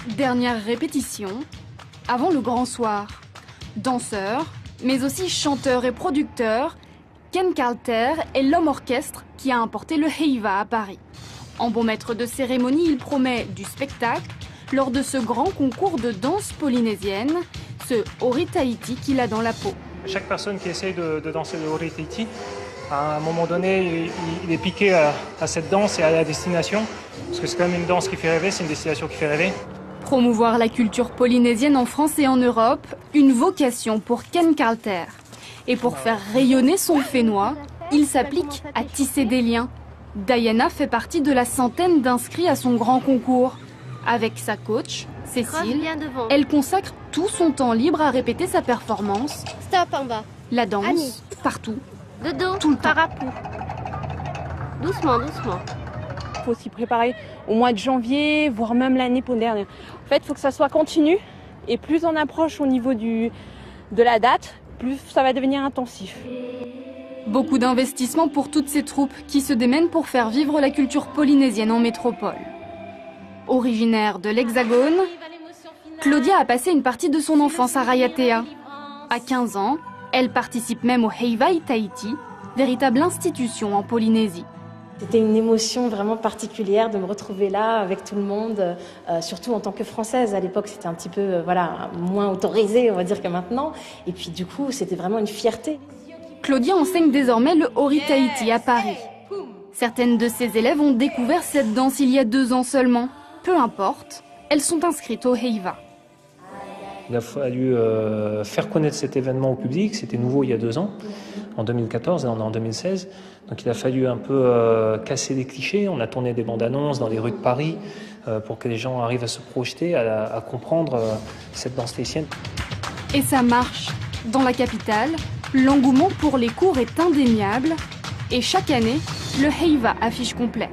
Dernière répétition, avant le grand soir. Danseur, mais aussi chanteur et producteur, Ken Carter est l'homme orchestre qui a importé le Heiva à Paris. En bon maître de cérémonie, il promet du spectacle lors de ce grand concours de danse polynésienne, ce Ori Tahiti qu'il a dans la peau. Chaque personne qui essaye de danser le Ori Tahiti, à un moment donné, il est piqué à cette danse et à la destination, parce que c'est quand même une danse qui fait rêver, c'est une destination qui fait rêver. Promouvoir la culture polynésienne en France et en Europe, une vocation pour Ken Carter. Et pour faire rayonner son fénois, il s'applique à tisser des liens. Diana fait partie de la centaine d'inscrits à son grand concours. Avec sa coach, Cécile, elle consacre tout son temps libre à répéter sa performance. Stop en bas. La danse, Annie. partout. De dos, Tout le temps. parapluie. Doucement, doucement. Il faut s'y préparer au mois de janvier, voire même l'année dernière. En fait, il faut que ça soit continu. Et plus on approche au niveau de la date, plus ça va devenir intensif. Beaucoup d'investissements pour toutes ces troupes qui se démènent pour faire vivre la culture polynésienne en métropole. Originaire de l'Hexagone, Claudia a passé une partie de son enfance à Raiatea. À 15 ans, elle participe même au Heiva Tahiti, véritable institution en Polynésie. C'était une émotion vraiment particulière de me retrouver là avec tout le monde, surtout en tant que Française. À l'époque, c'était un petit peu moins autorisé, on va dire, que maintenant. Et puis du coup, c'était vraiment une fierté. Claudia enseigne désormais le Ori Tahiti à Paris. Certaines de ses élèves ont découvert cette danse il y a 2 ans seulement. Peu importe, elles sont inscrites au Heiva. Il a fallu faire connaître cet événement au public, c'était nouveau il y a 2 ans, en 2014 et on est en 2016. Donc il a fallu un peu casser les clichés, on a tourné des bandes annonces dans les rues de Paris pour que les gens arrivent à se projeter, à comprendre cette danse tahitienne. Et ça marche. Dans la capitale, l'engouement pour les cours est indéniable et chaque année, le Heiva affiche complet.